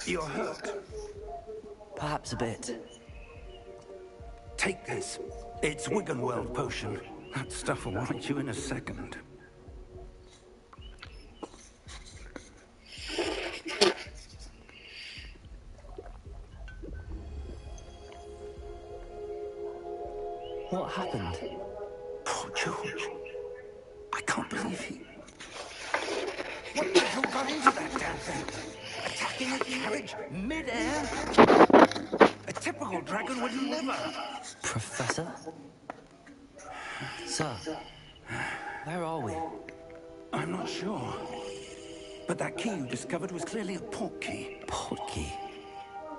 You're hurt. Perhaps a bit. Take this. It's Wiggenweld potion. That stuff will right you in a second. What happened? Poor George. I can't believe he... What the hell got into that damn thing? Attacking a carriage mid-air? A typical dragon would never... Professor? Sir, where are we? I'm not sure. But that key you discovered was clearly a port key. Port key?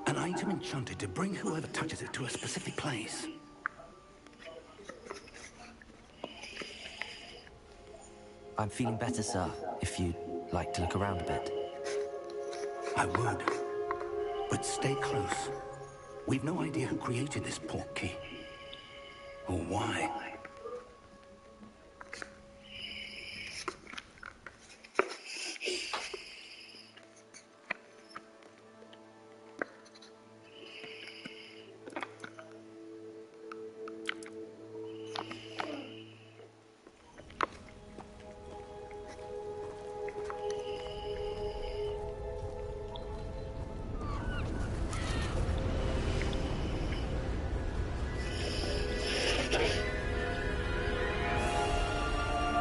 An item enchanted to bring whoever touches it to a specific place. I'm feeling better, sir, if you'd like to look around a bit. I would. But stay close. We've no idea who created this port key. Or why.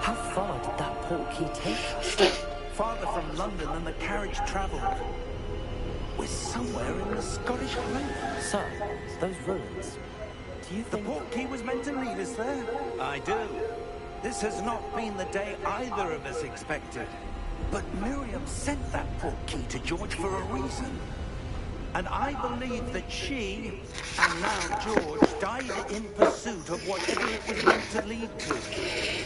How far did that port key take us? Farther from London than the carriage travelled. We're somewhere in the Scottish Highlands. Sir, those ruins. Do you The think... port key was meant to lead us there? I do. This has not been the day either of us expected. But Miriam sent that port key to George for a reason. And I believe that she, and now George, died in pursuit of whatever it was meant to lead to.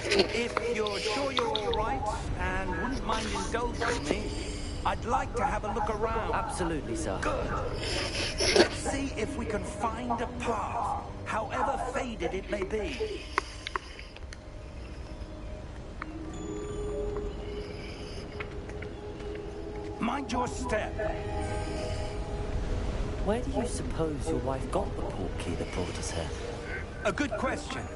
If you're sure you're all right, and wouldn't mind indulging me, I'd like to have a look around. Absolutely, sir. Good. Let's see if we can find a path, however faded it may be. Mind your step. Where do you suppose your wife got the port key that brought us here? A good question.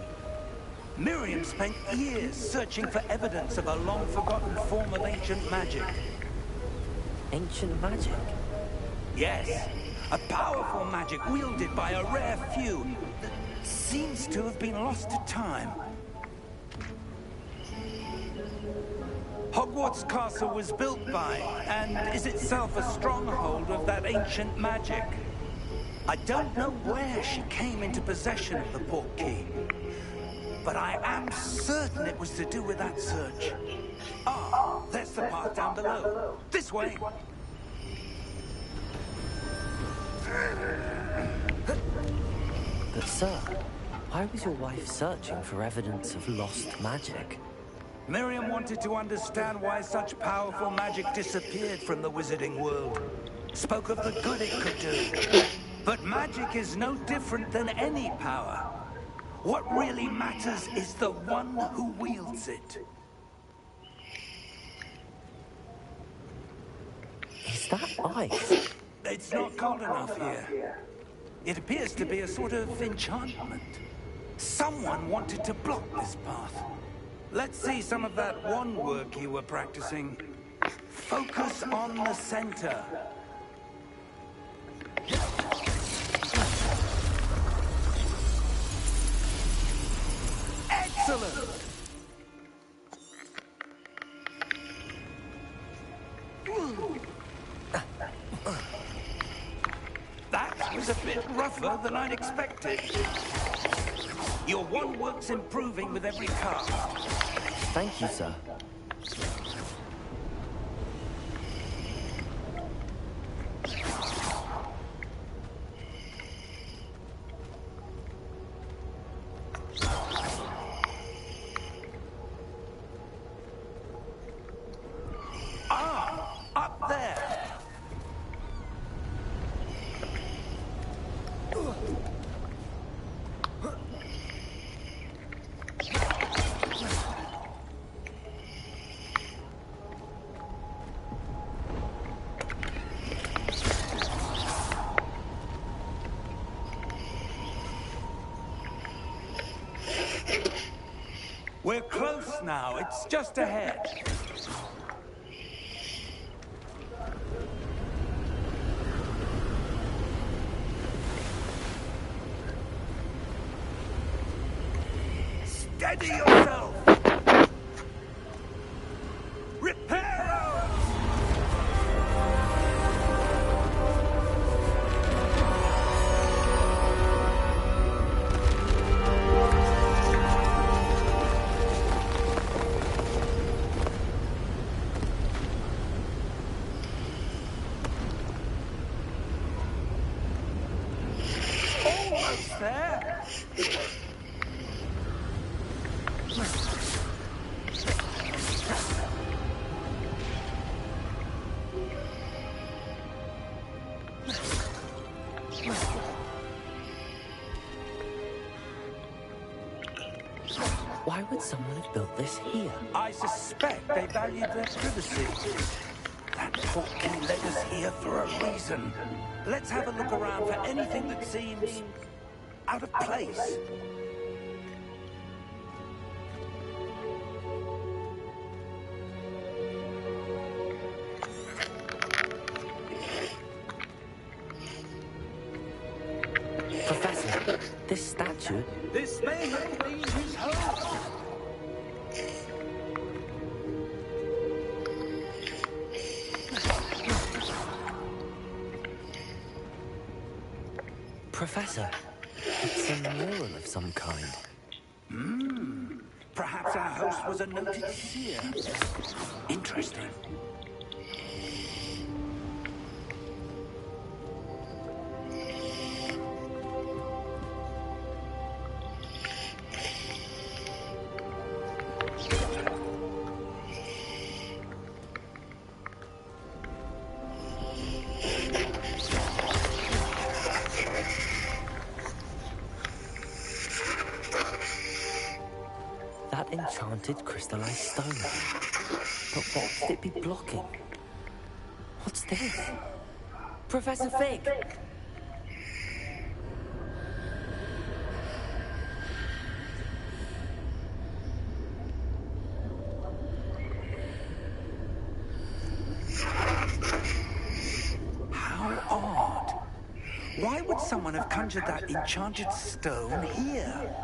Miriam spent years searching for evidence of a long-forgotten form of ancient magic. Ancient magic? Yes, a powerful magic wielded by a rare few that seems to have been lost to time. Hogwarts Castle was built by, and is itself a stronghold of that ancient magic. I don't know where she came into possession of the port key, but I am certain it was to do with that search. Ah, there's the path down below. This way. But sir, why was your wife searching for evidence of lost magic? Miriam wanted to understand why such powerful magic disappeared from the wizarding world. Spoke of the good it could do. But magic is no different than any power. What really matters is the one who wields it. Is that ice? It's not cold enough here. It appears to be a sort of enchantment. Someone wanted to block this path. Let's see some of that wand work you were practicing. Focus on the center. Excellent! That was a bit rougher than I'd expected. Your wand work's improving with every cast. Thank you, sir. Ah, up there. close now. It's just ahead. Steady yourself! Reparo! Almost there! Why would someone have built this here? I suspect they valued their privacy. That portkey led us here for a reason. Let's have a look around for anything that seems out of place. Professor, this statue... This may have been his home. Professor, it's a mural of some kind. Perhaps our host was a noted seer. Interesting. That enchanted crystallized stone. But what could it be blocking? What's this? Professor Fig! How odd. Why would someone have conjured that enchanted stone here?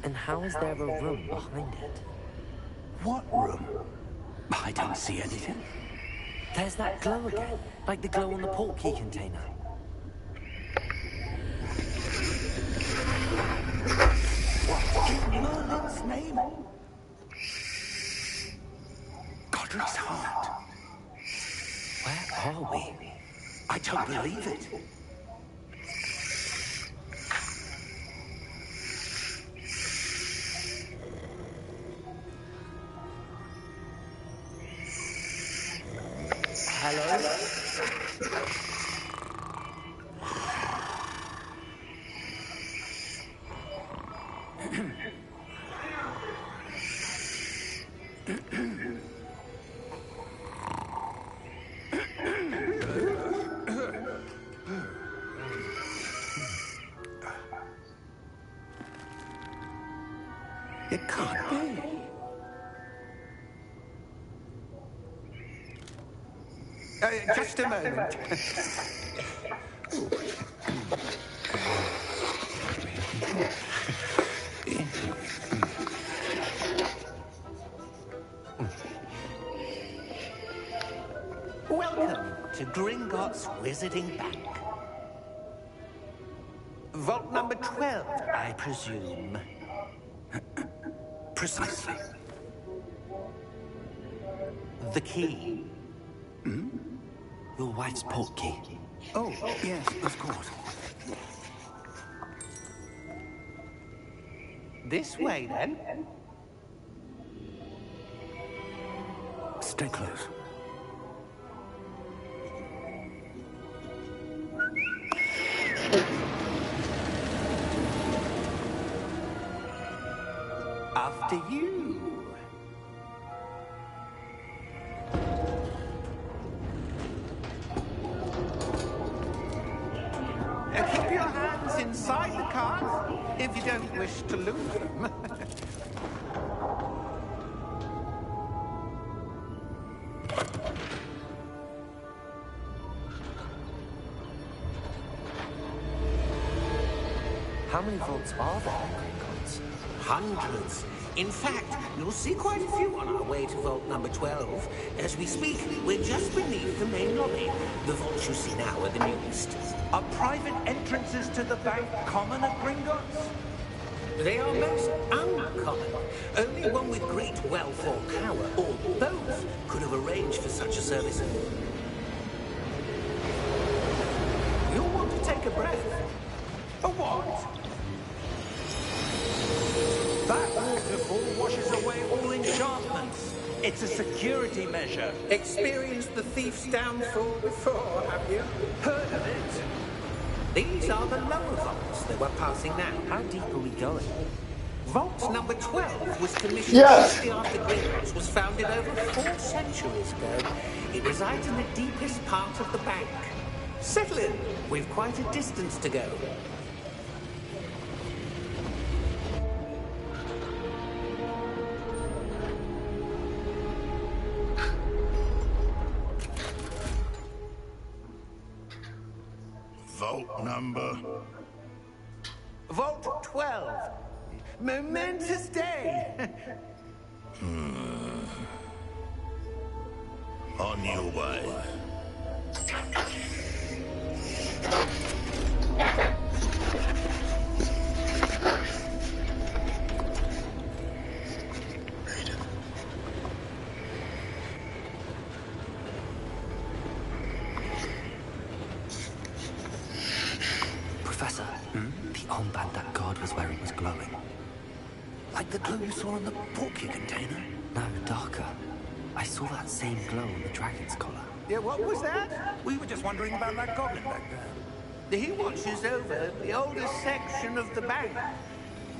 And how is there a room behind it? What room? I don't see anything. There's that glow again, like the glow on the portkey container. What in Merlin's name? Godric's heart. Where are we? I don't believe it. Hello? It can't be. Just a moment. Welcome to Gringotts Wizarding Bank. Vault number 12, I presume. Precisely. The key. Your wife's portkey. Oh, yes, of course. This way, then. Stay close. After you. Keep your hands inside the cart if you don't wish to lose them. many vaults are there, Gringotts? Hundreds. In fact, you'll see quite a few on our way to vault number 12. As we speak, we're just beneath the main lobby. The vaults you see now are the newest. Are private entrances to the bank common at Gringotts? They are most uncommon. Only one with great wealth or power, or both, could have arranged for such a service. You'll want to take a breath. A what? That waterfall washes away all enchantments. It's a security measure. Experienced the thief's downfall before, have you? Heard of it? These are the lower vaults that we're passing now. How deep are we going? Vault number 12 was commissioned shortly after Gringotts was founded over 4 centuries ago. It resides in the deepest part of the bank. Settle in. We've quite a distance to go. Vault number? Vault 12. Momentous day. On your way. Professor, the armband that guard was wearing was glowing. Like the glow you saw on the porky container? No, darker. I saw that same glow on the dragon's collar. Yeah, what was that? We were just wondering about that goblin back there. He watches over the oldest section of the bank.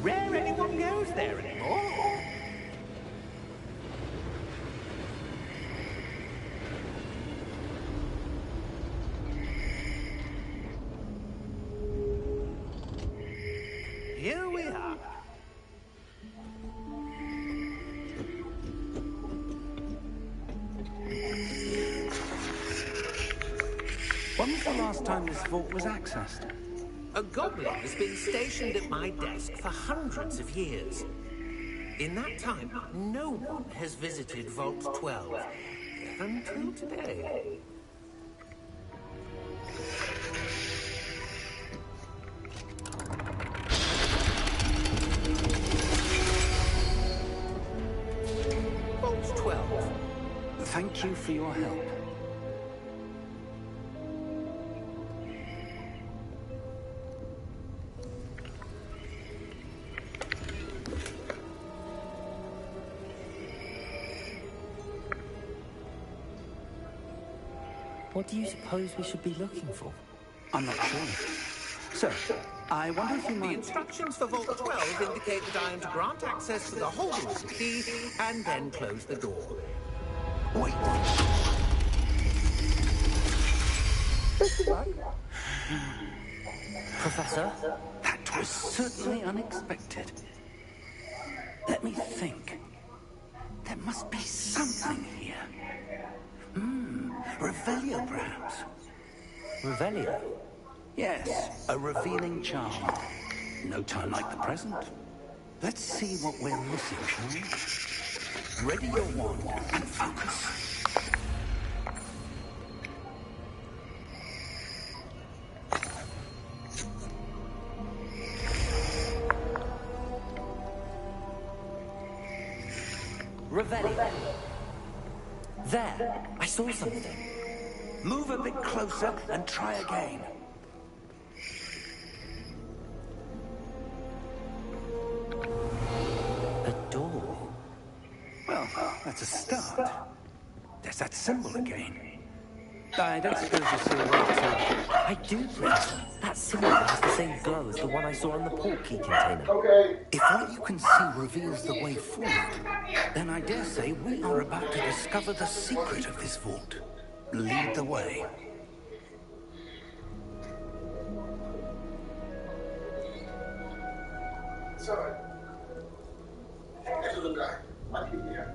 Rare anyone goes there anymore. Here we are. When was the last time this vault was accessed? A goblin has been stationed at my desk for hundreds of years. In that time, no one has visited Vault 12. Until today. Vault 12. Thank you for your help. What do you suppose we should be looking for? I'm not sure. Sir, I wonder if you The might... instructions for Vault 12 indicate that I am to grant access to the holder of the key and then close the door. Wait. Professor? That was certainly unexpected. Let me think. There must be something here. Revelio, perhaps. Revelio? Yes, a revealing charm. No time like the present. Let's see what we're missing, shall we? Ready your wand and focus. Revelio. There, I saw something. Move a bit closer and try again. A door. Well, that's a start. There's that symbol again. I don't suppose you see a way to... I do, Professor. That symbol has the same glow as the one I saw on the portkey container. If what you can see reveals the way forward, then I dare say we are about to discover the secret of this vault. Lead the way. Sorry. Itu enggak. Mati dia.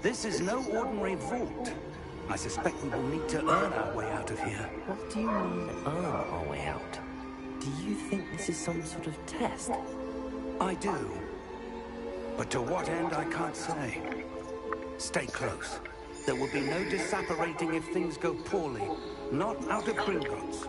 This is no ordinary vault. I suspect we will need to earn our way out of here. What do you mean, earn our way out? Do you think this is some sort of test? I do. But to what end, I can't say. Stay close. There will be no disapparating if things go poorly. Not out of Gringotts.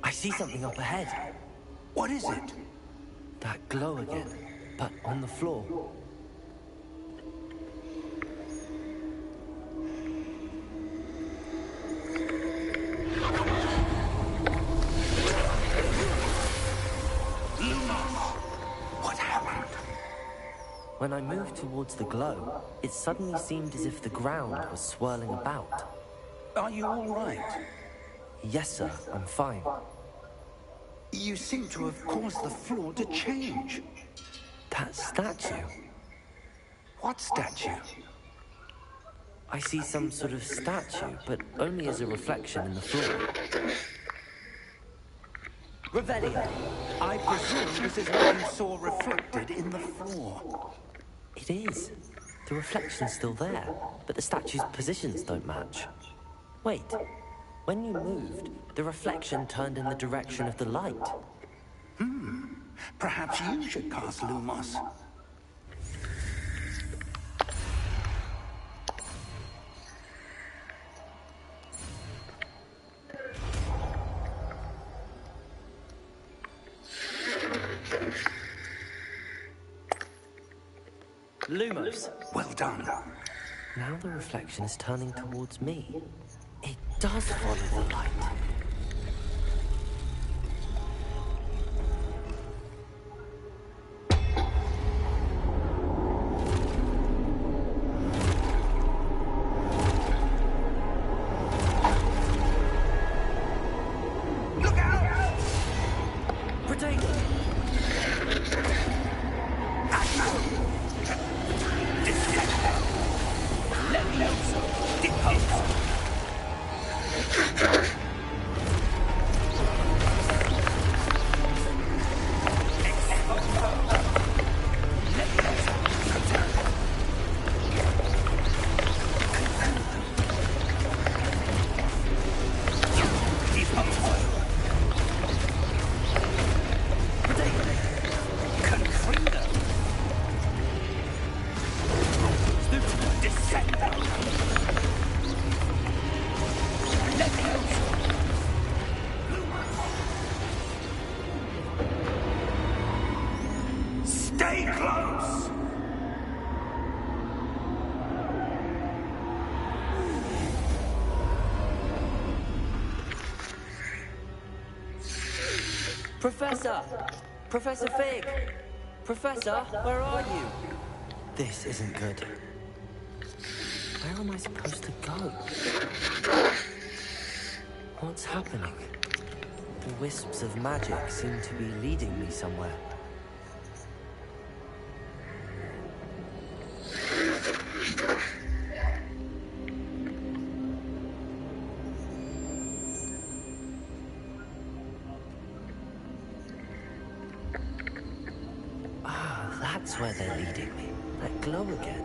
I see something up ahead. What is it? That glow again, but on the floor. What happened? When I moved towards the glow, it suddenly seemed as if the ground was swirling about. Are you all right? Yes, sir, I'm fine. You seem to have caused the floor to change. That statue. What statue? I see some sort of statue, but only as a reflection in the floor. Revelio! I presume this is what you saw reflected in the floor. It is. The reflection's still there, but the statue's positions don't match. Wait. When you moved, the reflection turned in the direction of the light. Perhaps you should cast Lumos. Lumos! Well done. Now the reflection is turning towards me. It does follow the light. Look out! Potato! Stay close! Professor! Professor Fig! Professor, where are you? This isn't good. Where am I supposed to go? What's happening? The wisps of magic seem to be leading me somewhere. Ah, that's where they're leading me. That glow again.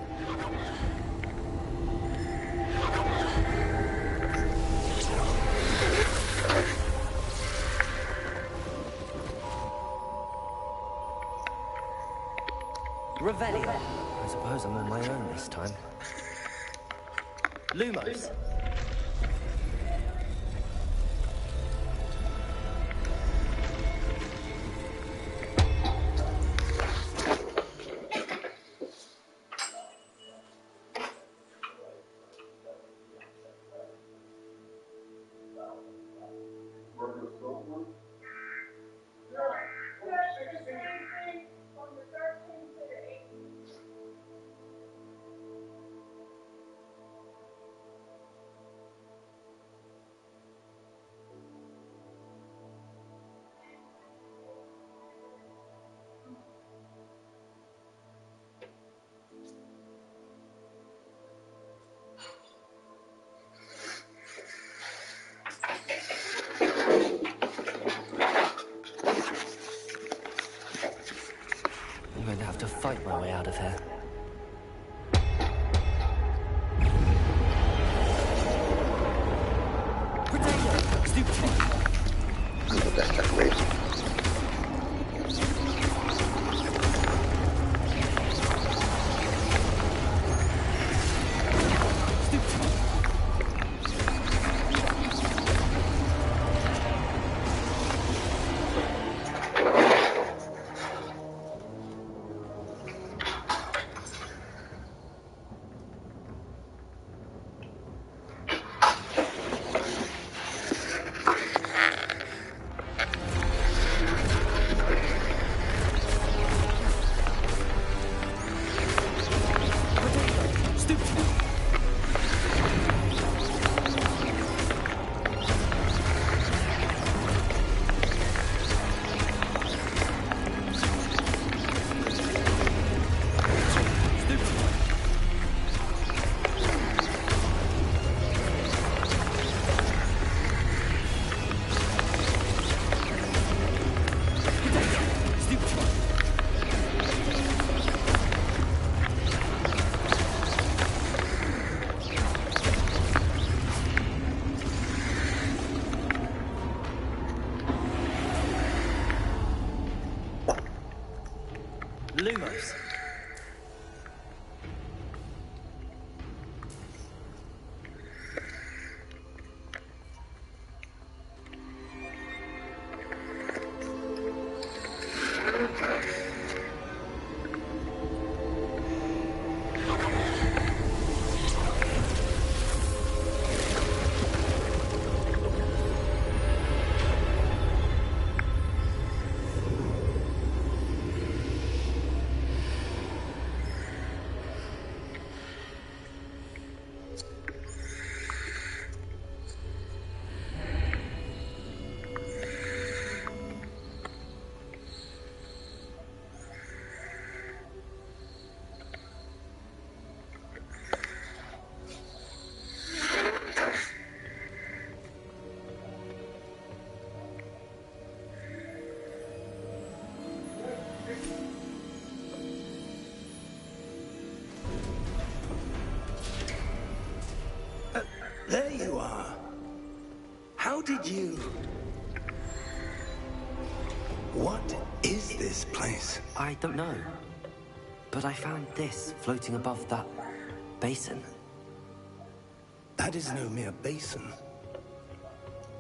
Revelio. I suppose I'm on my own this time. Lumos. fight my way out of here. Potato! Stupid! The best decoration. Lumos. There you are. How did you... What is this place? I don't know. But I found this floating above that basin. That is no mere basin.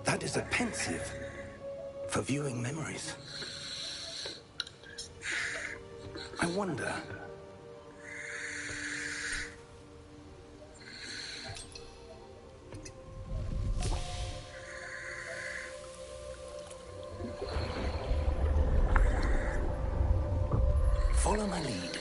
That is a pensive for viewing memories. I wonder... Follow my lead.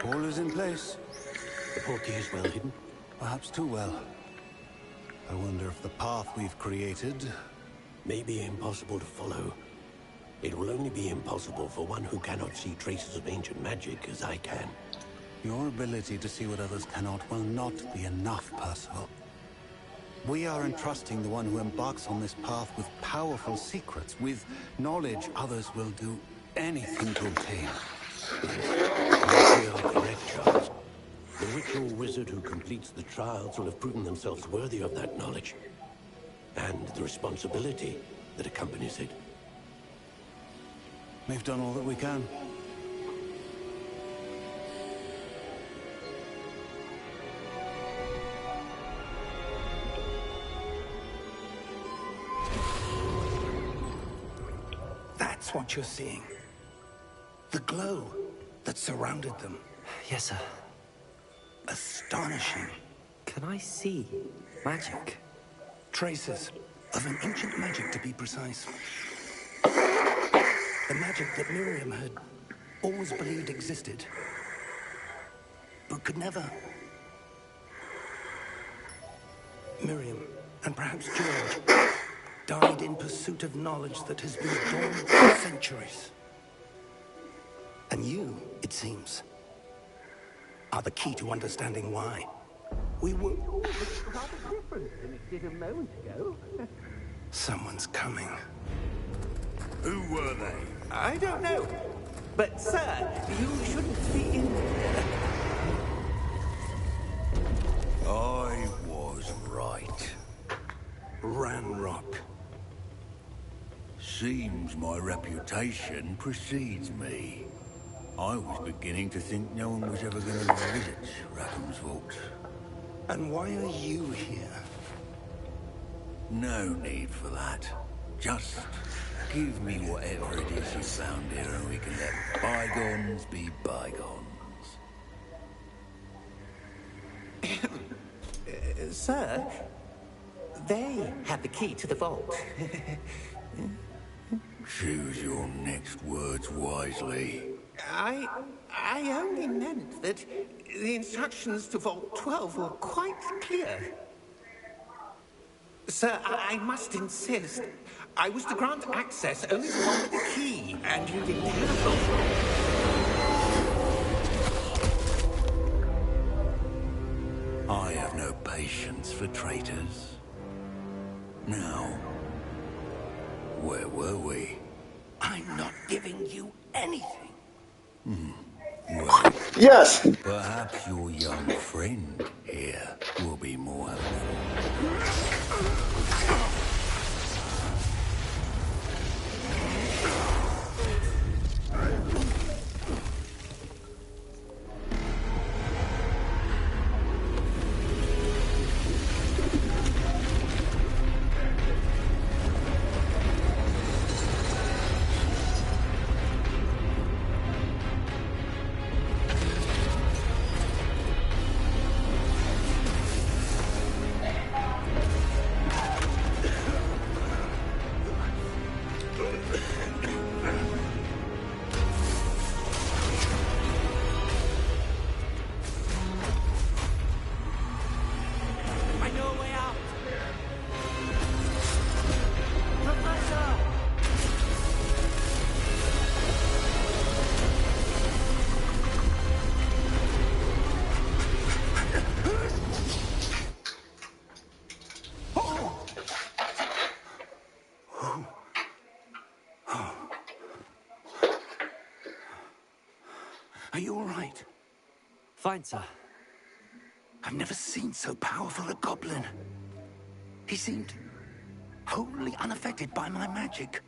All is in place. The portkey is well hidden. Perhaps too well. I wonder if the path we've created... May be impossible to follow. It will only be impossible for one who cannot see traces of ancient magic as I can. Your ability to see what others cannot will not be enough, Percival. We are entrusting the one who embarks on this path with powerful secrets, with knowledge others will do anything to obtain. Yes, you are correct, Charles. The ritual wizard who completes the trials will have proven themselves worthy of that knowledge. And the responsibility that accompanies it. We've done all that we can. That's what you're seeing. The glow that surrounded them. Yes, sir. Astonishing. Can I see magic? Traces of an ancient magic, to be precise. The magic that Miriam had always believed existed, but could never Miriam, and perhaps George, died in pursuit of knowledge that has been dormant for centuries. And you, it seems, are the key to understanding why. We were... Rather different than it did a moment ago. Someone's coming. Who were they? I don't know. But, sir, you shouldn't be in there. I was right. Ranrock. Seems my reputation precedes me. I was beginning to think no one was ever going to visit Rackham's vault. And why are you here? No need for that. Just give me whatever it is you found here and we can let bygones be bygones. Sir, they had the key to the vault. Choose your next words wisely. I only meant that the instructions to Vault 12 were quite clear. Sir, I must insist. I was to grant access only to one with the key, and you didn't have Vault. I have no patience for traitors. Now, where were we? I'm not giving you anything. Well, Yes. perhaps your young friend here will be more helpful. I know a way out. Professor! Are you all right? Fine, sir. I've never seen so powerful a goblin. He seemed wholly unaffected by my magic.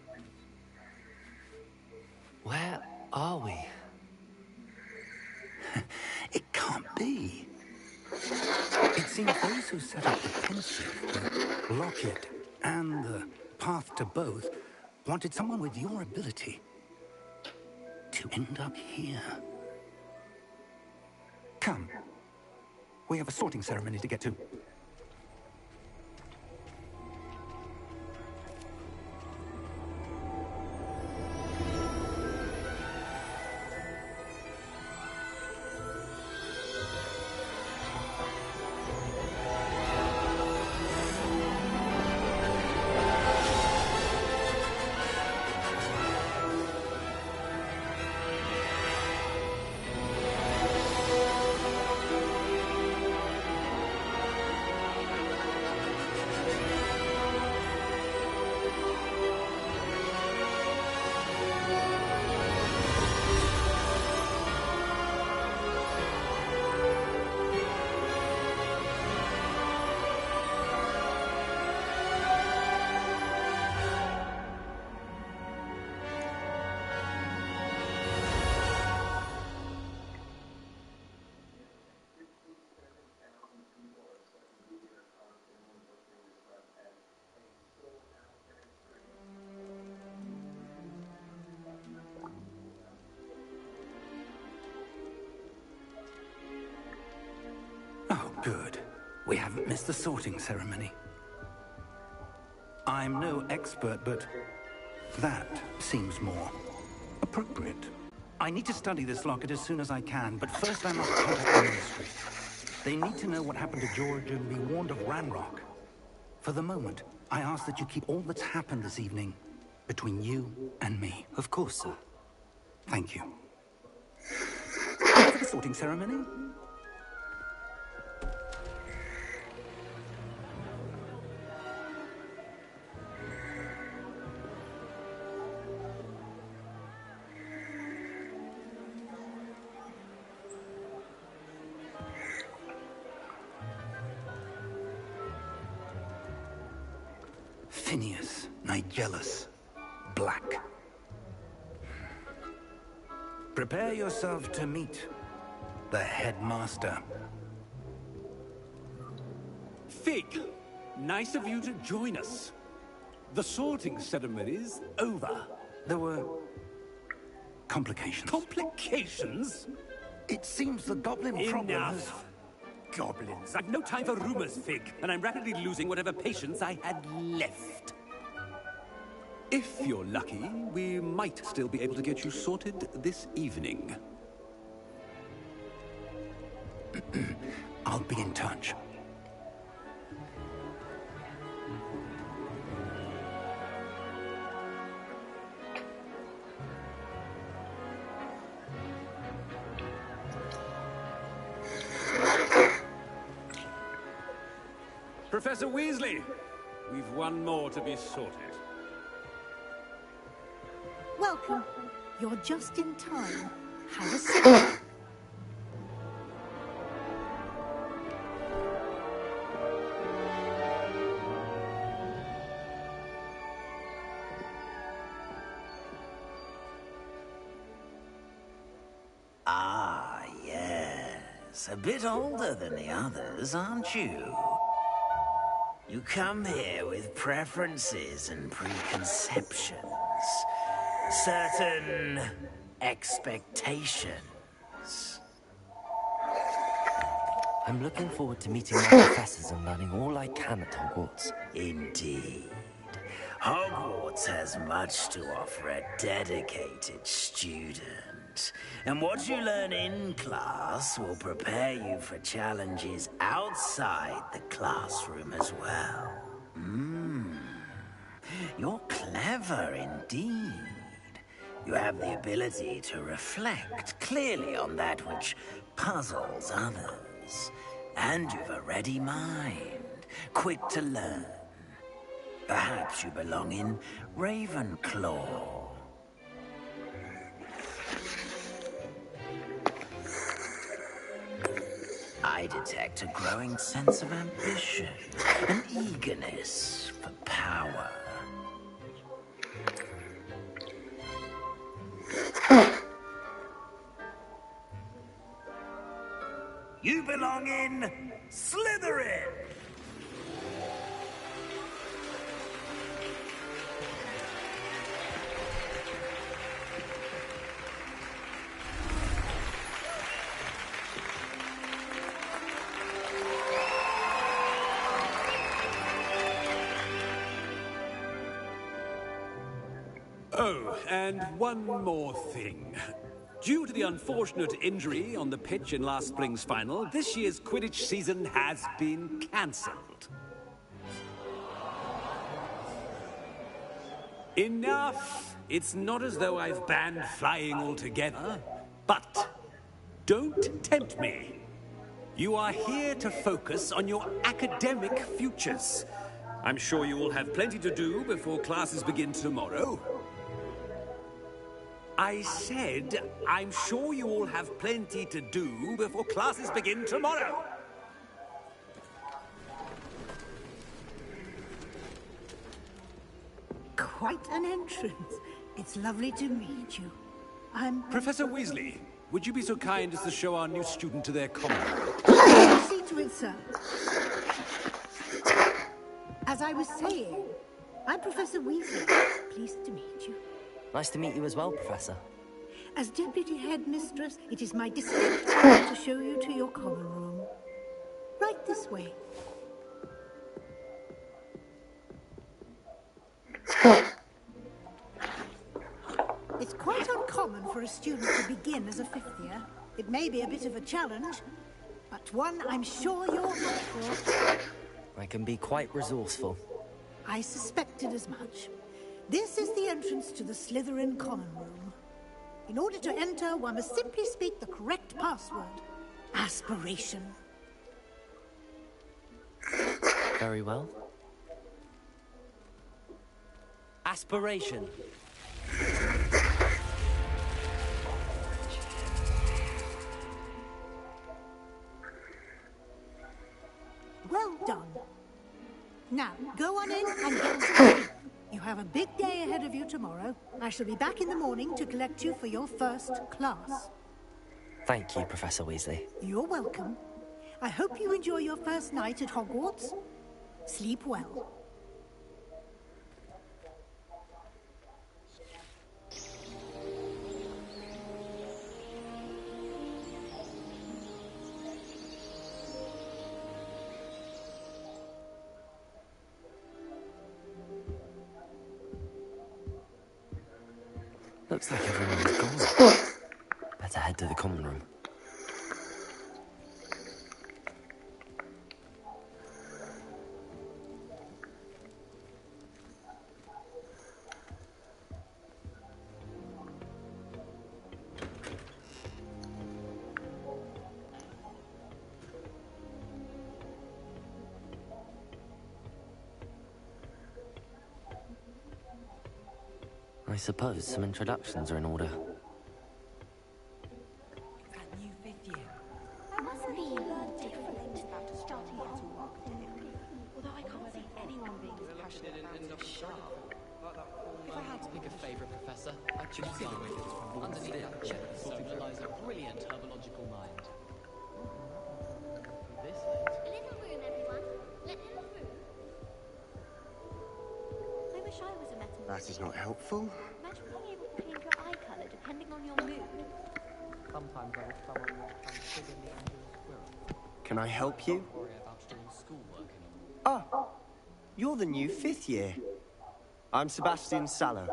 Where are we? It can't be. It seems those who set up the pensive, the locket, and the path to both wanted someone with your ability to end up here. Come. We have a sorting ceremony to get to. Oh, good. We haven't missed the sorting ceremony. I'm no expert, but that seems more appropriate. I need to study this locket as soon as I can, but first I must contact the ministry. They need to know what happened to George and be warned of Ranrock. For the moment, I ask that you keep all that's happened this evening between you and me. Of course, sir. Thank you. Ready for the sorting ceremony? Phineas, Nigellus, Black. Prepare yourself to meet the headmaster. Fig, nice of you to join us. The sorting ceremony's over. There were complications. Complications? It seems the goblin problem has... Enough. Goblins. I've no time for rumors, Fig, and I'm rapidly losing whatever patience I had left. If you're lucky, we might still be able to get you sorted this evening. I'll be in touch. Professor Weasley, we've one more to be sorted. Welcome. You're just in time. Have a seat. Ah, yes. A bit older than the others, aren't you? You come here with preferences and preconceptions. Certain expectations. I'm looking forward to meeting my professors and learning all I can at Hogwarts. Indeed. Hogwarts has much to offer a dedicated student. And what you learn in class will prepare you for challenges outside the classroom as well. You're clever indeed. You have the ability to reflect clearly on that which puzzles others. And you've a ready mind, quick to learn. Perhaps you belong in Ravenclaw. I detect a growing sense of ambition, an eagerness for power. You belong in Slytherin! Oh, and one more thing. Due to the unfortunate injury on the pitch in last spring's final, this year's Quidditch season has been cancelled. Enough! It's not as though I've banned flying altogether, but don't tempt me. You are here to focus on your academic futures. I'm sure you will have plenty to do before classes begin tomorrow. I said, I'm sure you all have plenty to do before classes begin tomorrow. Quite an entrance. It's lovely to meet you. I'm... Professor Weasley, would you be so kind as to show our new student to their common room? See to it, sir. As I was saying, I'm Professor Weasley. Pleased to meet you. Nice to meet you as well, Professor. As Deputy Headmistress, it is my distinct honor to show you to your common room. Right this way. It's quite uncommon for a student to begin as a fifth year. It may be a bit of a challenge, but one I'm sure you're up for. I can be quite resourceful. I suspected as much. This is the entrance to the Slytherin common room. In order to enter, one must simply speak the correct password. Aspiration. Very well. Aspiration. Well done. Now, go on in and get some sleep. You have a big day ahead of you tomorrow. I shall be back in the morning to collect you for your first class. Thank you, Professor Weasley. You're welcome. I hope you enjoy your first night at Hogwarts. Sleep well. Looks like everyone's gone. Better head to the common room. I suppose some introductions are in order. That new fifth year. I must be different after starting out to walk there. Although I can't see anyone being as passionate about it as Sharp. If I had to pick a favourite professor, I'd choose Slytherin. Underneath that check persona lies a brilliant herbological mind. This late. A little room, everyone. Let in through. I wish I was a metal. That is not helpful. Imagine being able to change your eye colour depending on your mood. Sometimes I wish someone would come figure me into a squirrel. Can I help you? Don't worry about doing schoolwork anymore. Ah, you're the new fifth year. I'm Sebastian Sallow.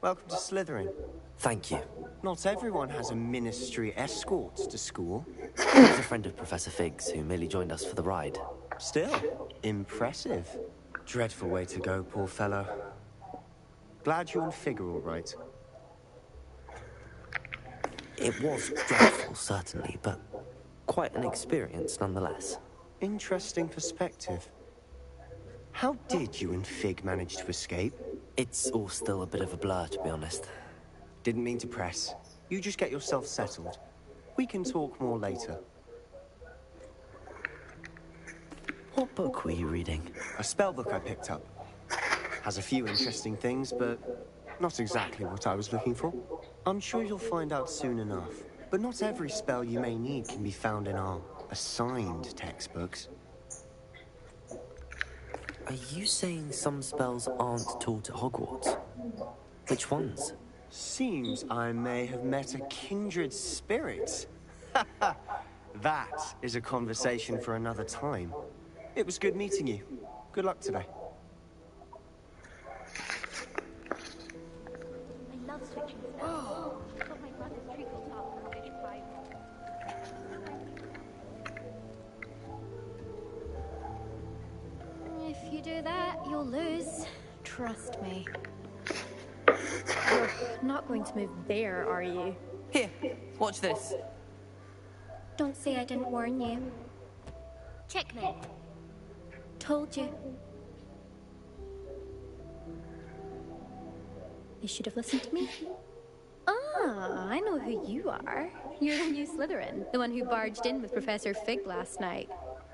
Welcome to Slytherin. Thank you. Not everyone has a ministry escort to school. He's a friend of Professor Fig's who merely joined us for the ride. Still, impressive. Dreadful way to go, poor fellow. Glad you're on Figure all right. It was dreadful, certainly, but quite an experience nonetheless. Interesting perspective. How did you and Fig manage to escape? It's all still a bit of a blur, to be honest. Didn't mean to press. You just get yourself settled. We can talk more later. What book were you reading? A spell book I picked up. Has a few interesting things, but not exactly what I was looking for. I'm sure you'll find out soon enough. But not every spell you may need can be found in our assigned textbooks. Are you saying some spells aren't taught at Hogwarts? Which ones? Seems I may have met a kindred spirit. That is a conversation for another time. It was good meeting you. Good luck today. I love switching spells. Got my brother's treacle top from Big 5. If you do that, you'll lose. Trust me. You're not going to move there, are you? Here, watch this. Don't say I didn't warn you. Checkmate. Told you. You should have listened to me. Ah, I know who you are. You're the new Slytherin, the one who barged in with Professor Fig last night.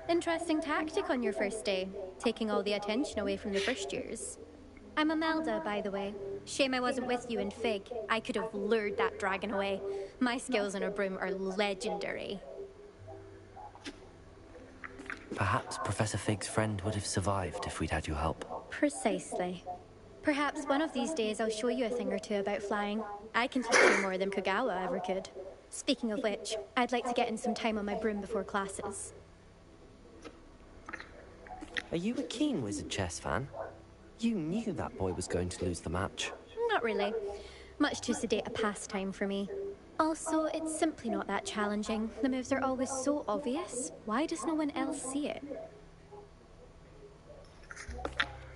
Interesting tactic on your first day, taking all the attention away from the first years. I'm Imelda, by the way. Shame I wasn't with you in Fig. I could have lured that dragon away. My skills on a broom are legendary. Perhaps Professor Fig's friend would have survived if we'd had your help. Precisely. Perhaps one of these days I'll show you a thing or two about flying. I can teach you more than Kogawa ever could. Speaking of which, I'd like to get in some time on my broom before classes. Are you a keen Wizard Chess fan? You knew that boy was going to lose the match. Not really. Much too sedate a pastime for me. Also, it's simply not that challenging. The moves are always so obvious. Why does no one else see it?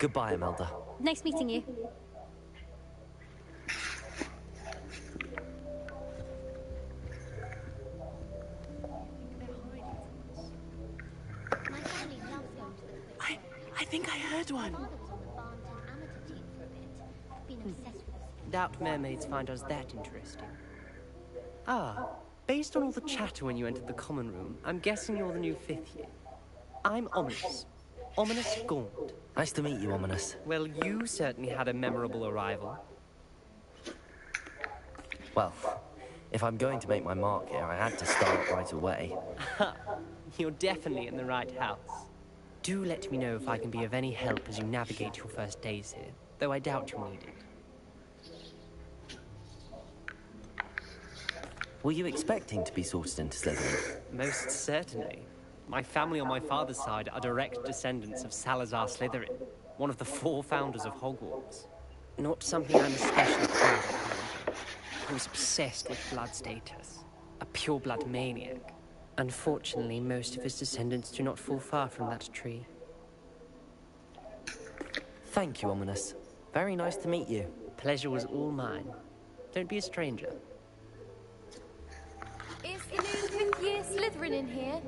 Goodbye, Imelda. Nice meeting you. I think I heard one. Doubt mermaids find us that interesting. Ah, based on all the chatter when you entered the common room, I'm guessing you're the new 5th year. I'm Ominous. Ominous Gaunt. Nice to meet you, Ominous. Well, you certainly had a memorable arrival. Well, if I'm going to make my mark here, I had to start right away. You're definitely in the right house. Do let me know if I can be of any help as you navigate your first days here, though I doubt you'll need it. Were you expecting to be sorted into Slytherin? Most certainly. My family on my father's side are direct descendants of Salazar Slytherin, one of the 4 founders of Hogwarts. Not something I'm especially proud of, however. He was obsessed with blood status, a pure-blood maniac. Unfortunately, most of his descendants do not fall far from that tree. Thank you, Ominous. Very nice to meet you. Pleasure was all mine. Don't be a stranger. Is the new 5th year Slytherin in here?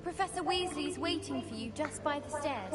Professor Weasley's waiting for you just by the stairs.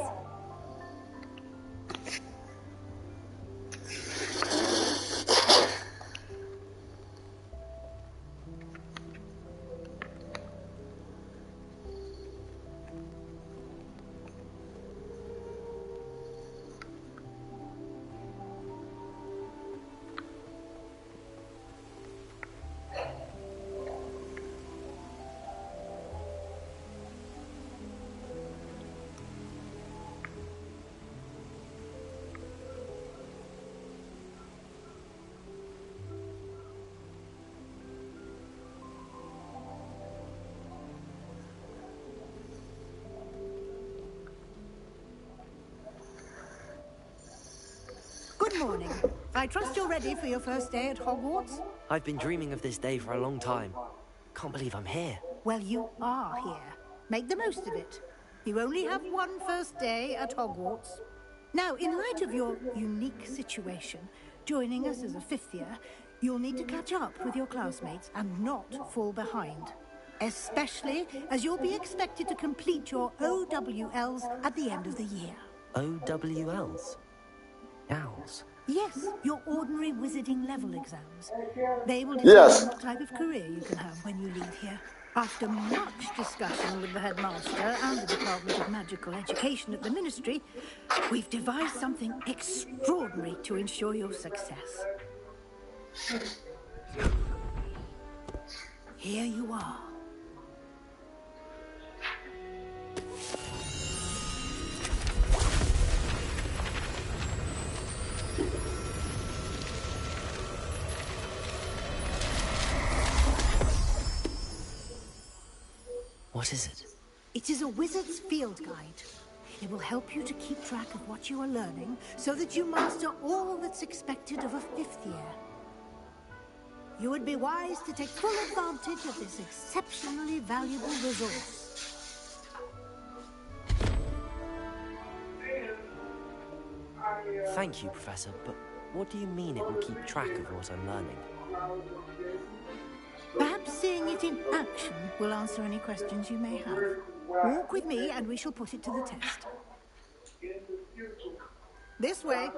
Good morning. I trust you're ready for your first day at Hogwarts? I've been dreaming of this day for a long time. Can't believe I'm here. Well, you are here. Make the most of it. You only have one first day at Hogwarts. Now, in light of your unique situation, joining us as a 5th year, you'll need to catch up with your classmates and not fall behind. Especially as you'll be expected to complete your OWLs at the end of the year. OWLs? Owls? Yes, your ordinary wizarding level exams. They will determine what type of career you can have when you leave here. After much discussion with the headmaster and the Department of Magical Education at the Ministry, we've devised something extraordinary to ensure your success. Here you are. What is it? It is a wizard's field guide. It will help you to keep track of what you are learning so that you master all that's expected of a 5th year. You would be wise to take full advantage of this exceptionally valuable resource. Thank you, Professor, but what do you mean it will keep track of what I'm learning? Perhaps seeing it in action will answer any questions you may have. Walk with me and we shall put it to the test. This way.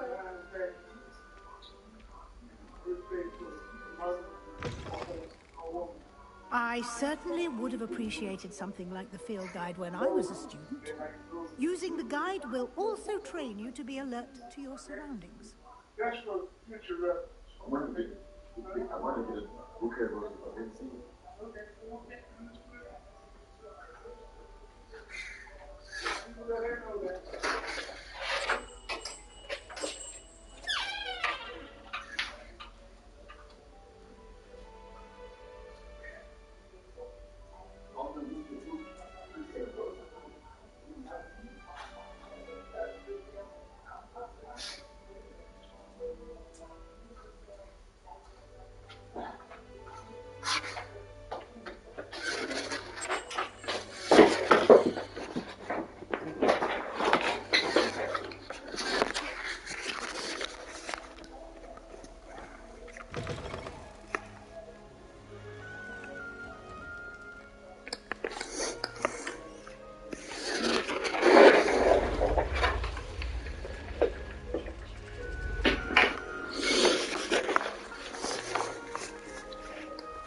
I certainly would have appreciated something like the field guide when I was a student. Using the guide will also train you to be alert to your surroundings. That's for future reference.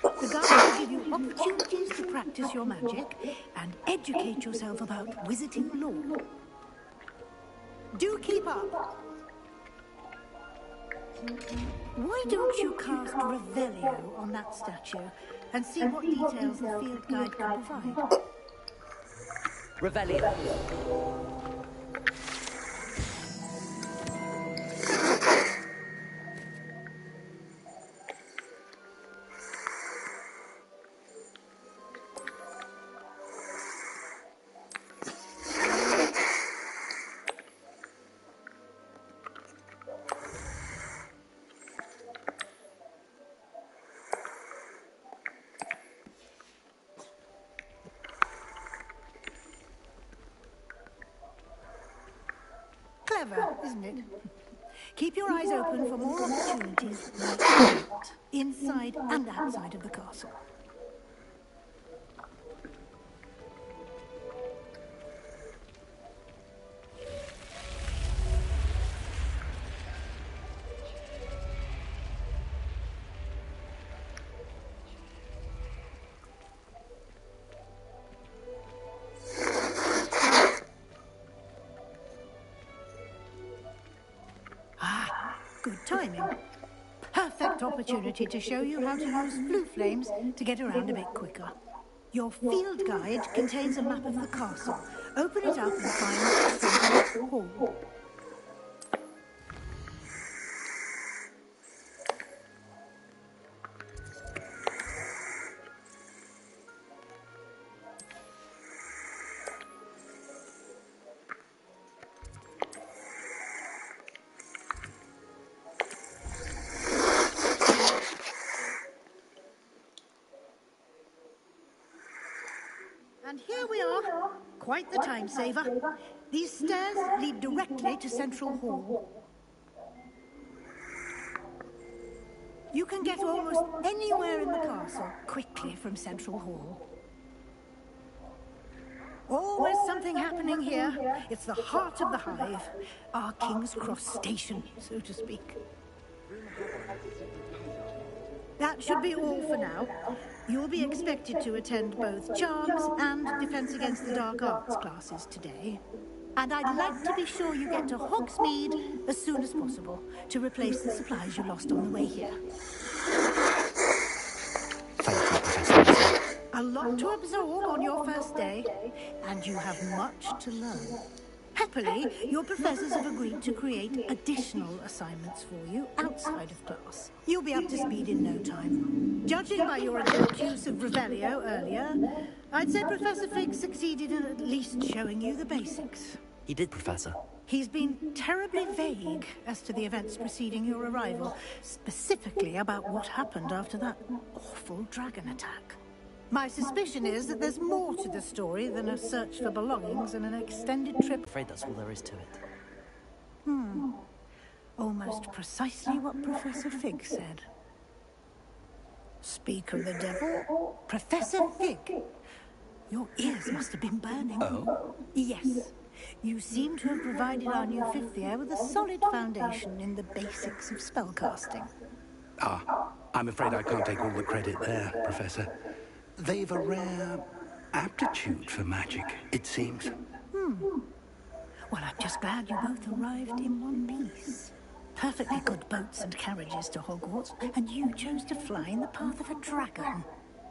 The guide will give you opportunities to practice your magic and educate yourself about wizarding lore. Do keep up. Why don't you cast Revelio on that statue and see what details the field guide can provide? Revelio. Clever, isn't it? Keep your eyes open for more opportunities like that, inside and outside of the castle. Good timing. Perfect opportunity to show you how to use blue flames to get around a bit quicker. Your field guide contains a map of the castle. Open it up and find Central Hall. And here we are. Quite the time saver. These stairs lead directly to Central Hall. You can get almost anywhere in the castle quickly from Central Hall. Always something happening here. It's the heart of the hive. Our King's Cross station, so to speak. That should be all for now. You'll be expected to attend both Charms and Defense Against the Dark Arts classes today. And I'd like to be sure you get to Hogsmeade as soon as possible to replace the supplies you lost on the way here. Thank you, Professor. A lot to absorb on your first day, and you have much to learn. Happily, your professors have agreed to create additional assignments for you outside of class. You'll be up to speed in no time. Judging by your adept use of Revelio earlier, I'd say Professor Fig succeeded in at least showing you the basics. He did, Professor. He's been terribly vague as to the events preceding your arrival, specifically about what happened after that awful dragon attack. My suspicion is that there's more to the story than a search for belongings and an extended trip. I'm afraid that's all there is to it. Almost precisely what Professor Fig said. Speak of the devil, Professor Fig. Your ears must have been burning. Oh? Yes. You seem to have provided our new fifth year with a solid foundation in the basics of spellcasting. I'm afraid I can't take all the credit there, Professor. They've a rare aptitude for magic, it seems. Well, I'm just glad you both arrived in one piece. Perfectly good boats and carriages to Hogwarts, and you chose to fly in the path of a dragon.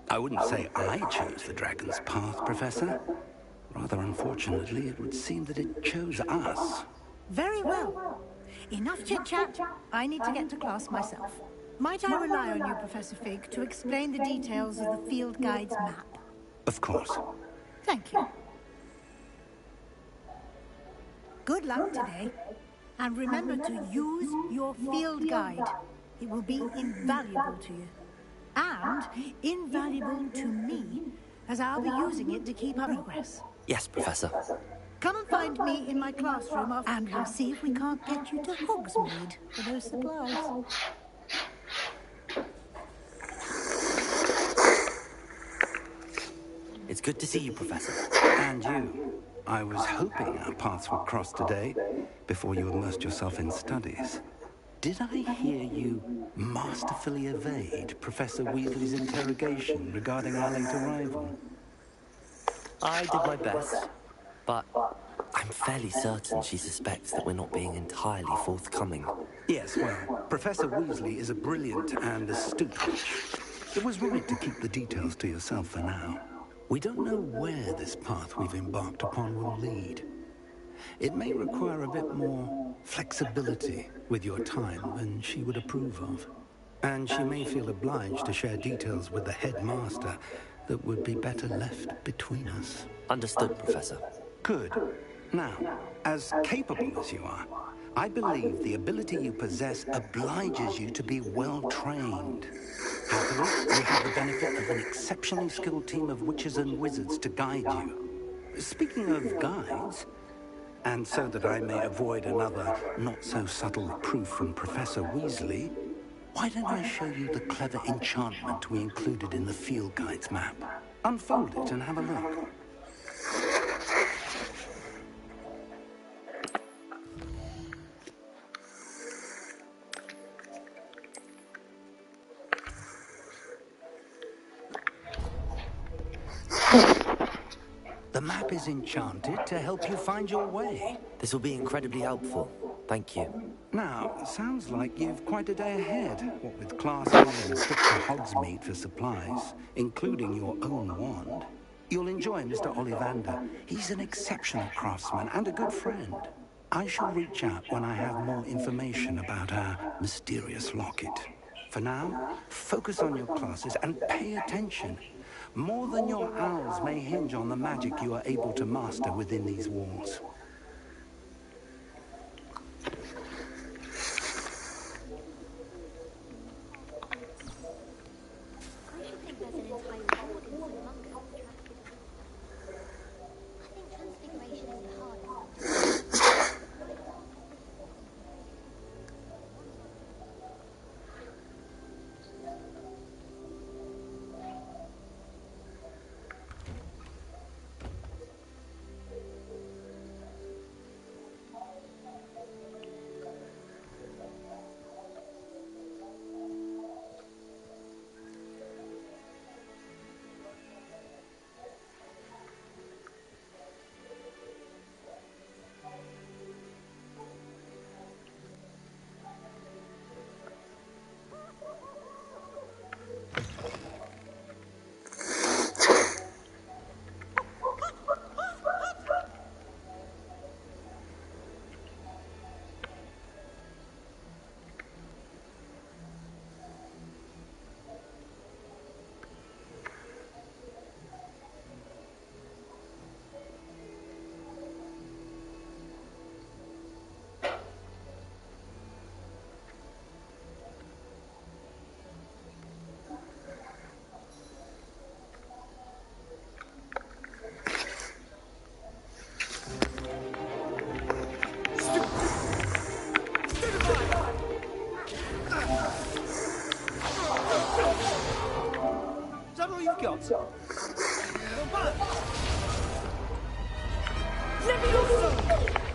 I wouldn't say I chose the dragon's path, Professor. Rather unfortunately, it would seem that it chose us. Very well. Enough chit-chat. I need to get to class myself. Might I rely on you, Professor Fig, to explain the details of the field guide's map? Of course. Thank you. Good luck today. And remember to use your field guide. It will be invaluable to you. And invaluable to me, as I'll be using it to keep up progress. Yes, Professor. Come and find me in my classroom, and we'll see if we can't get you to Hogsmeade for those supplies. It's good to see you, Professor. And you. I was hoping our paths would cross today, before you immersed yourself in studies. Did I hear you masterfully evade Professor Weasley's interrogation regarding our late arrival? I did my best, but I'm fairly certain she suspects that we're not being entirely forthcoming. Yes, well, Professor Weasley is a brilliant and astute witch. It was right to keep the details to yourself for now. We don't know where this path we've embarked upon will lead. It may require a bit more flexibility with your time than she would approve of. And she may feel obliged to share details with the headmaster that would be better left between us. Understood, Professor. Good. Now, as capable as you are, I believe the ability you possess obliges you to be well-trained. Happily, you have the benefit of an exceptionally skilled team of witches and wizards to guide you. Speaking of guides, and so that I may avoid another not-so-subtle proof from Professor Weasley, why don't I show you the clever enchantment we included in the field guide's map? Unfold it and have a look. The map is enchanted to help you find your way. This will be incredibly helpful. Thank you. Now, sounds like you've quite a day ahead, what with classes and a trip to Hogsmeade for supplies, including your own wand. You'll enjoy Mr. Ollivander. He's an exceptional craftsman and a good friend. I shall reach out when I have more information about our mysterious locket. For now, focus on your classes and pay attention. More than your owls may hinge on the magic you are able to master within these walls.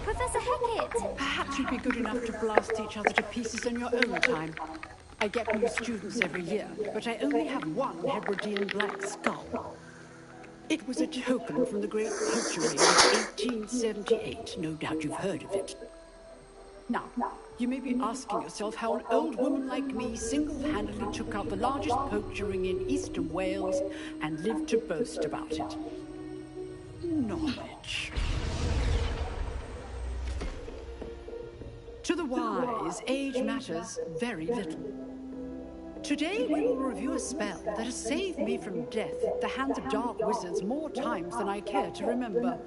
Professor Hackett! Perhaps you'd be good enough to blast each other to pieces in your own time. I get new students every year, but I only have one Hebridean black skull. It was a token from the Great Poacher Raid of 1878. No doubt you've heard of it. Now, you may be asking yourself how an old woman like me single-handedly took out the largest poacher ring in eastern Wales and lived to boast about it. Knowledge. To the wise, age matters very little. Today we will review a spell that has saved me from death at the hands of dark wizards more times than I care to remember.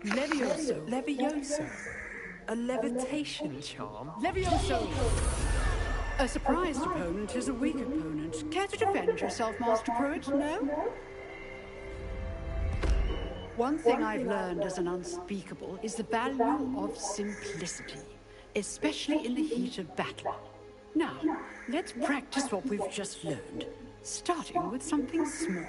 Levioso. Levioso? A levitation charm? Levioso! A surprised opponent is a weak opponent. Care to defend yourself, Master Pruitt? No? One thing I've learned as an unspeakable is the value of simplicity, especially in the heat of battle. Now, let's practice what we've just learned, starting with something small.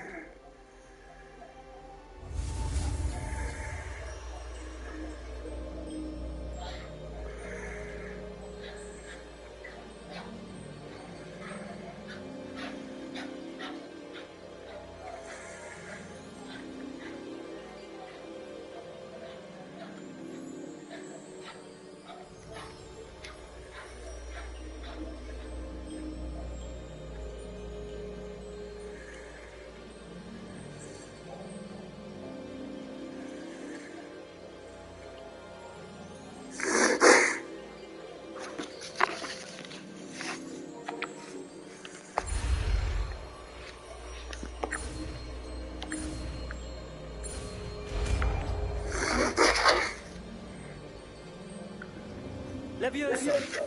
Leviosa!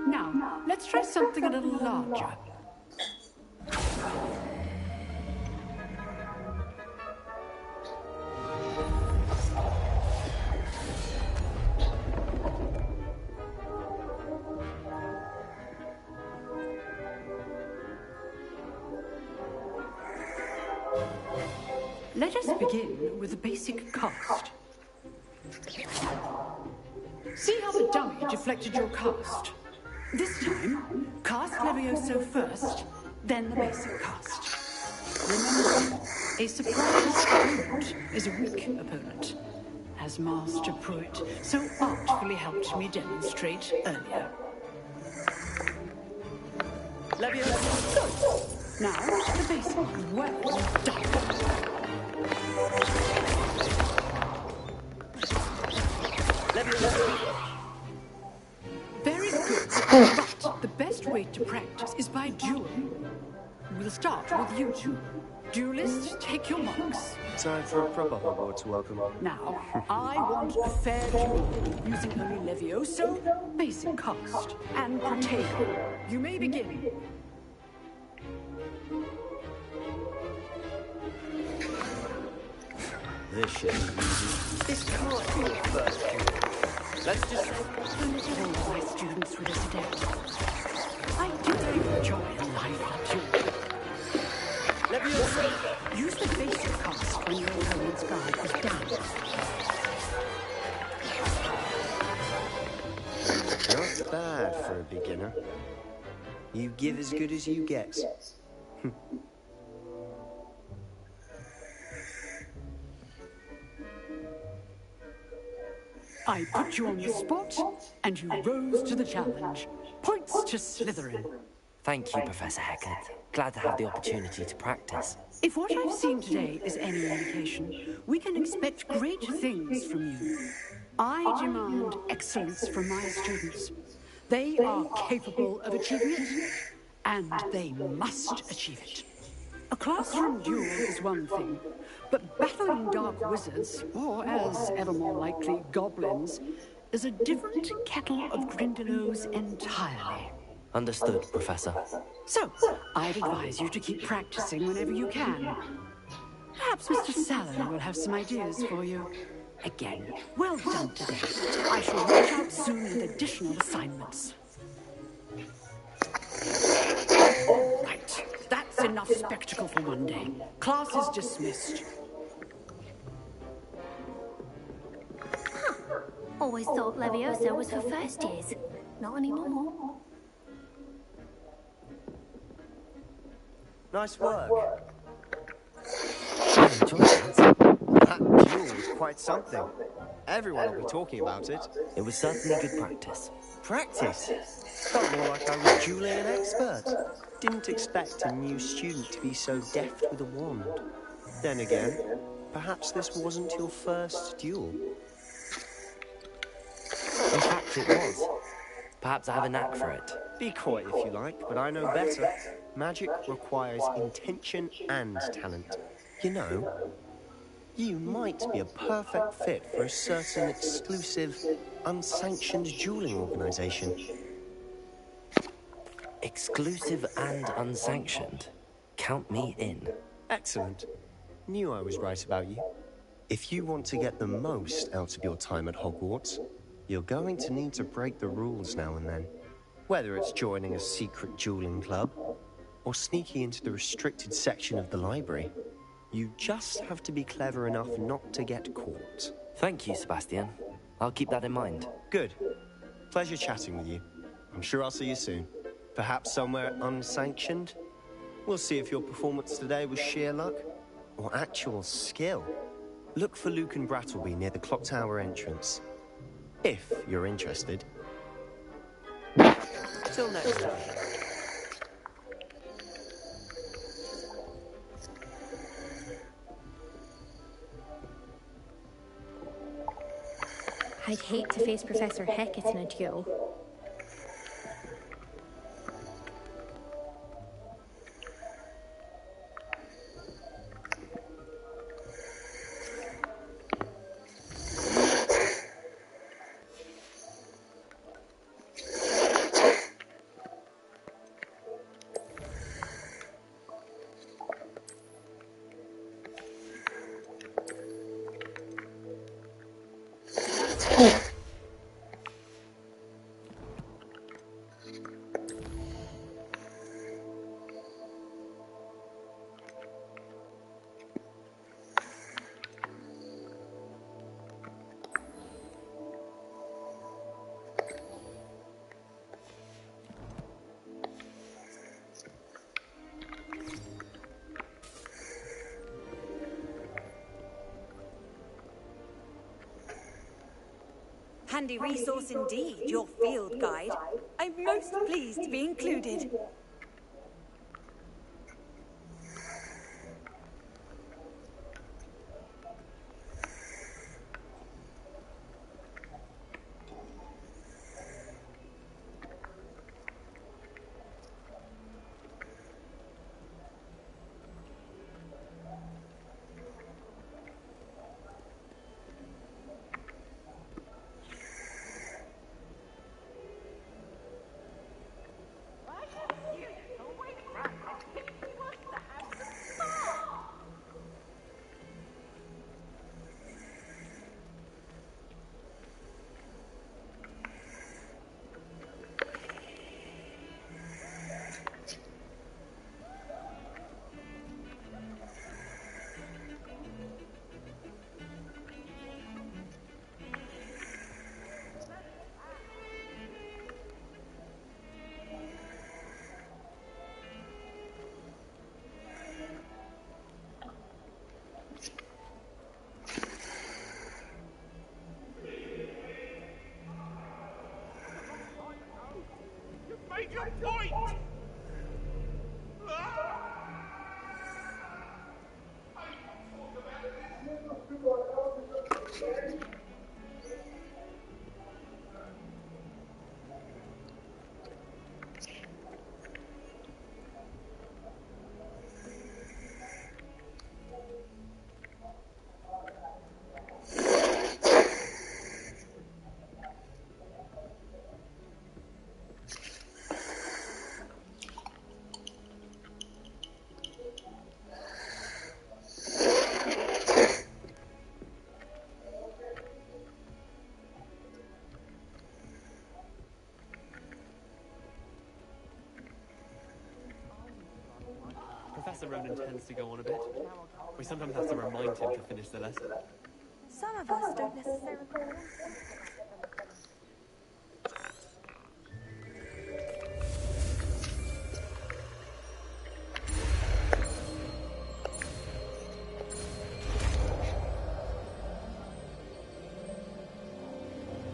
Now, let's try something a little larger. Let us begin with the basic cast. See how the dummy deflected your cast? This time, cast Levioso first, then the basic cast. Remember, a surprise opponent is a weak opponent, as Master Pruitt so artfully helped me demonstrate earlier. Leviosa! Good. Now, the basic. Well done. Very good, but the best way to practice is by duel. We'll start with you two. Duelists, take your marks. Time for a proper Hogwarts welcome. Now, I want a fair duel, using only Levioso, basic cast, and Protego. You may begin. This should be easy. This can't be your first duel. Let's just say... Don't let all my students with us today. I do enjoy a lively duel. Leviosa! Use the basic cast when your opponent's guard is down. Not bad for a beginner. You give as good as you get. I put you on the spot, and you rose to the challenge. Points to Slytherin. Thank you, Professor Hecat. Glad to have the opportunity to practice. If what I've seen today is any indication, we can expect great things from you. I demand excellence from my students. They are capable of achieving it, and they must achieve it. A classroom duel is one thing, but battling dark wizards, or as ever more likely, goblins, is a different kettle of Grindylows entirely. Understood, Professor. So, I'd advise you to keep practicing whenever you can. Perhaps Mr. Sallow will have some ideas for you. Again, well done today. I shall reach out soon with additional assignments. Right, that's enough spectacle for one day. Class is dismissed. Always thought Leviosa was for first years. Not anymore. Nice work. That duel was quite something. Everyone will be talking about it. It was certainly good practice. Practice? Felt more like I was dueling an expert. Didn't expect a new student to be so deft with a wand. Then again, perhaps this wasn't your first duel. In fact, it was. Perhaps I have a knack for it. Be coy if you like, but I know better. Magic requires intention and talent. You know, you might be a perfect fit for a certain exclusive, unsanctioned dueling organization. Exclusive and unsanctioned? Count me in. Excellent. Knew I was right about you. If you want to get the most out of your time at Hogwarts, you're going to need to break the rules now and then. Whether it's joining a secret dueling club, or sneaking into the restricted section of the library, you just have to be clever enough not to get caught. Thank you, Sebastian. I'll keep that in mind. Good. Pleasure chatting with you. I'm sure I'll see you soon. Perhaps somewhere unsanctioned? We'll see if your performance today was sheer luck, or actual skill. Look for Luke and Brattleby near the clock tower entrance. If you're interested. Till next time. I'd hate to face Professor Hecat in a duel. Handy resource indeed, your field guide. I'm most pleased to be included. Make your point! Professor Ronan tends to go on a bit. We sometimes have to remind him to finish the lesson. Some of us don't necessarily want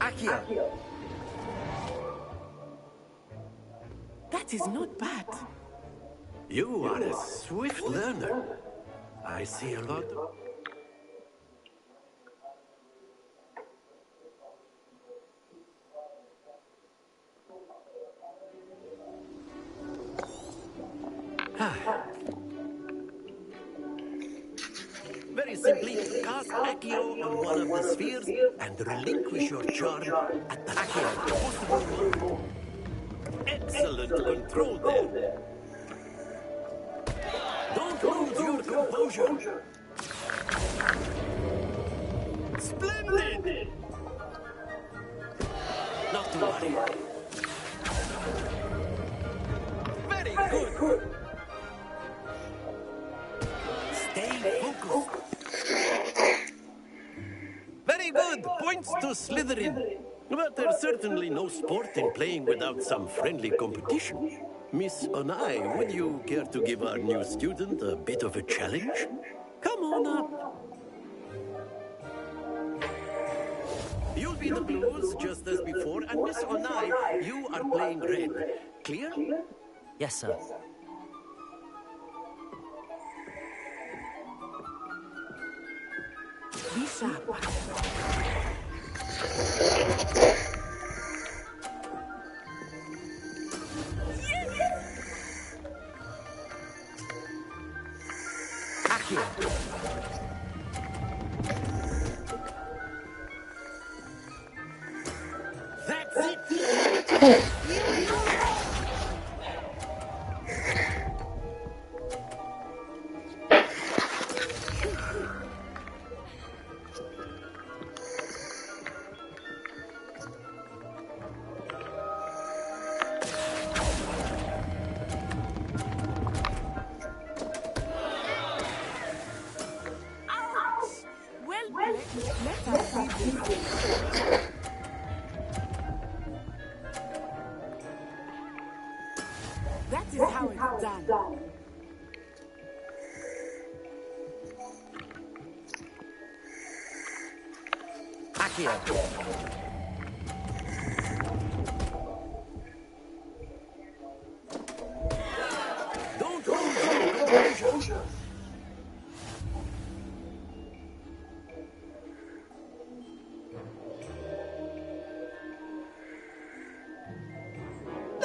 Accio! That is not bad. You are a swift learner. I see a lot. Very simply, cast Accio on one of the spheres and relinquish your charm at the first possible moment. Excellent control there. Don't lose your composure. Splendid! Not to worry. Very good. Stay focused. Very good. Points to Slytherin. But there's certainly no sport in playing without some friendly competition. Miss Onai, would you care to give our new student a bit of a challenge? Come on up. You'll be the blues just as before, and Miss Onai, you are playing red. Clear? Yes, sir. Lisa. That's it! That is how it's done. Accio!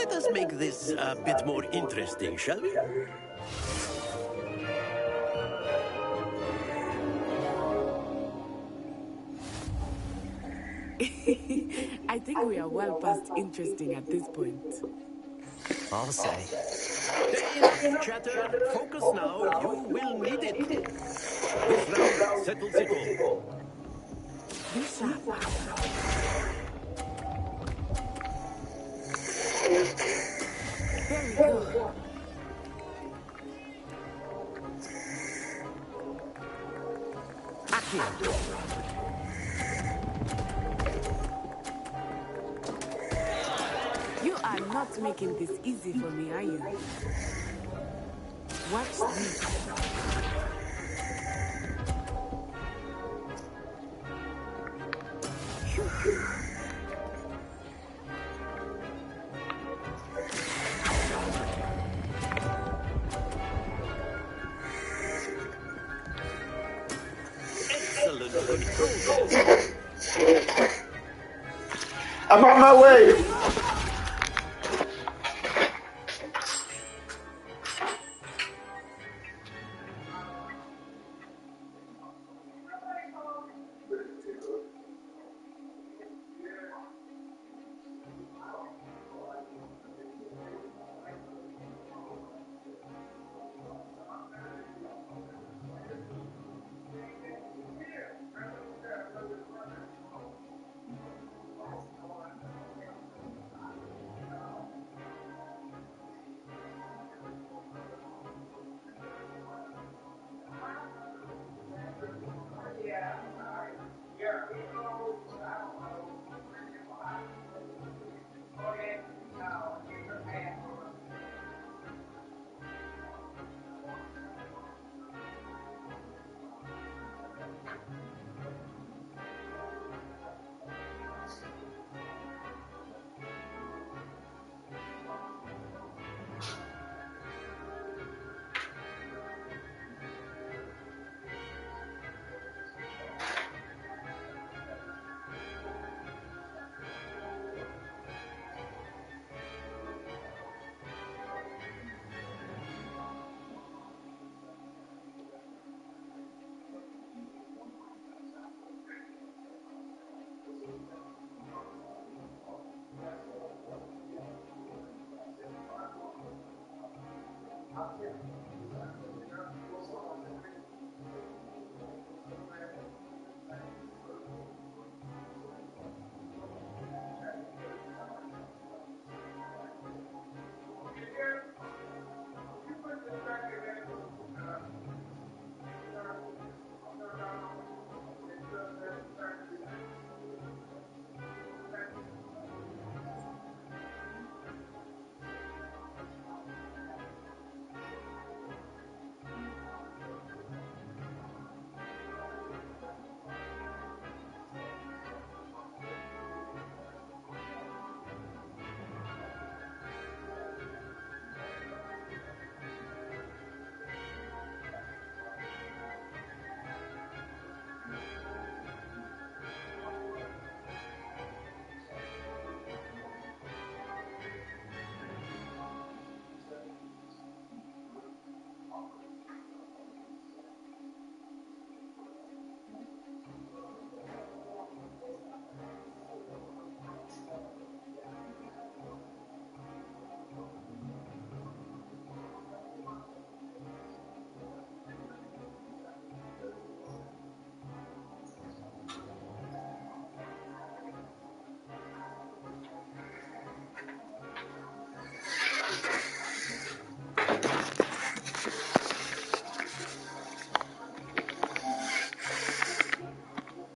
Let us make this a bit more interesting, shall we? I think we are well past interesting at this point. I'll say. Enough chatter. Focus now. You will need it. This round settles it all. Be sharp. There we go. Accio. You are not making this easy for me, are you? Watch this. Excellent control. I'm on my way.